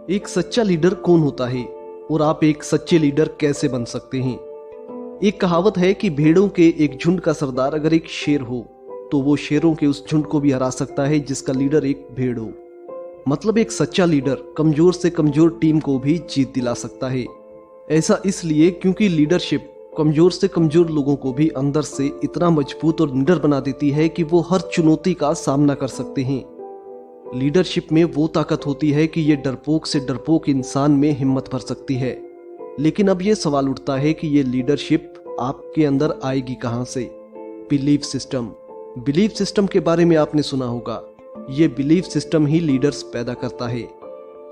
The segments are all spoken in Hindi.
एक सच्चा लीडर कौन होता है और आप एक सच्चे लीडर कैसे बन सकते हैं? एक कहावत है कि भेड़ों के एक झुंड का सरदार अगर एक शेर हो तो वो शेरों के उस झुंड को भी हरा सकता है जिसका लीडर एक भेड़ हो। मतलब एक सच्चा लीडर कमजोर से कमजोर टीम को भी जीत दिला सकता है। ऐसा इसलिए क्योंकि लीडरशिप कमजोर से कमजोर लोगों को भी अंदर से इतना मजबूत और निडर बना देती है कि वो हर चुनौती का सामना कर सकते हैं। लीडरशिप में वो ताकत होती है कि ये डरपोक से डरपोक इंसान में हिम्मत भर सकती है। लेकिन अब ये सवाल उठता है कि ये लीडरशिप आपके अंदर आएगी कहां से? बिलीफ सिस्टम के बारे में आपने सुना होगा। ये बिलीफ सिस्टम ही लीडर्स पैदा करता है।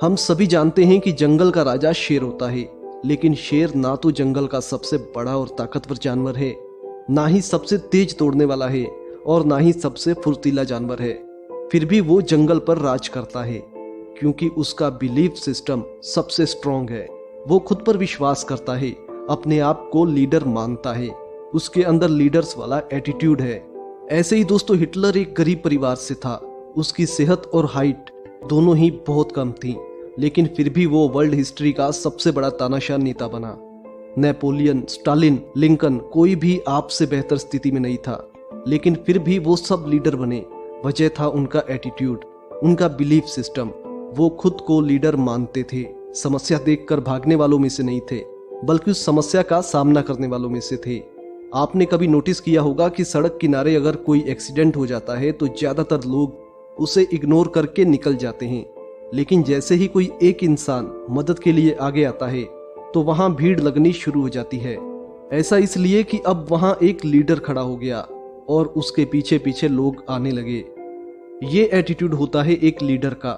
हम सभी जानते हैं कि जंगल का राजा शेर होता है, लेकिन शेर ना तो जंगल का सबसे बड़ा और ताकतवर जानवर है, ना ही सबसे तेज दौड़ने वाला है और ना ही सबसे फुर्तीला जानवर है। फिर भी वो जंगल पर राज करता है क्योंकि उसका बिलीफ सिस्टम सबसे स्ट्रॉन्ग है। वो खुद पर विश्वास करता है, अपने आप को लीडर मानता है, उसके अंदर लीडर्स वाला एटीट्यूड है। ऐसे ही दोस्तों हिटलर एक गरीब परिवार से था। उसकी सेहत और हाइट दोनों ही बहुत कम थी, लेकिन फिर भी वो वर्ल्ड हिस्ट्री का सबसे बड़ा तानाशाह नेता बना। नेपोलियन, स्टालिन, लिंकन कोई भी आपसे बेहतर स्थिति में नहीं था, लेकिन फिर भी वो सब लीडर बने। वजह था उनका एटीट्यूड, उनका बिलीफ सिस्टम। वो खुद को लीडर मानते थे। समस्या देखकर भागने वालों में से नहीं थे, बल्कि उस समस्या का सामना करने वालों में से थे। आपने कभी नोटिस किया होगा कि सड़क किनारे अगर कोई एक्सीडेंट हो जाता है तो ज्यादातर लोग उसे इग्नोर करके निकल जाते हैं, लेकिन जैसे ही कोई एक इंसान मदद के लिए आगे आता है तो वहां भीड़ लगनी शुरू हो जाती है। ऐसा इसलिए कि अब वहां एक लीडर खड़ा हो गया और उसके पीछे पीछे लोग आने लगे। ये एटीट्यूड होता है एक लीडर का।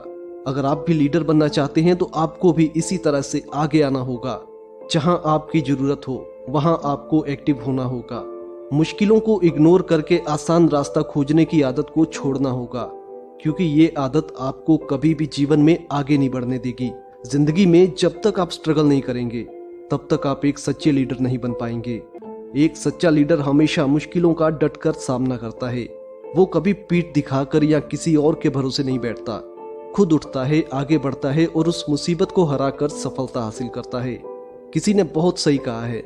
अगर आप भी लीडर बनना चाहते हैं तो आपको भी इसी तरह से आगे आना होगा। जहां आपकी जरूरत हो वहां आपको एक्टिव होना होगा। मुश्किलों को इग्नोर करके आसान रास्ता खोजने की आदत को छोड़ना होगा, क्योंकि ये आदत आपको कभी भी जीवन में आगे नहीं बढ़ने देगी। जिंदगी में जब तक आप स्ट्रगल नहीं करेंगे तब तक आप एक सच्चे लीडर नहीं बन पाएंगे। एक सच्चा लीडर हमेशा मुश्किलों का डटकर सामना करता है। वो कभी पीठ दिखाकर या किसी और के भरोसे नहीं बैठता। खुद उठता है, आगे बढ़ता है और उस मुसीबत को हराकर सफलता हासिल करता है। किसी ने बहुत सही कहा है,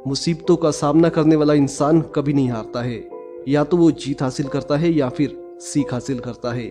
मुसीबतों का सामना करने वाला इंसान कभी नहीं हारता है। या तो वो जीत हासिल करता है या फिर सीख हासिल करता है।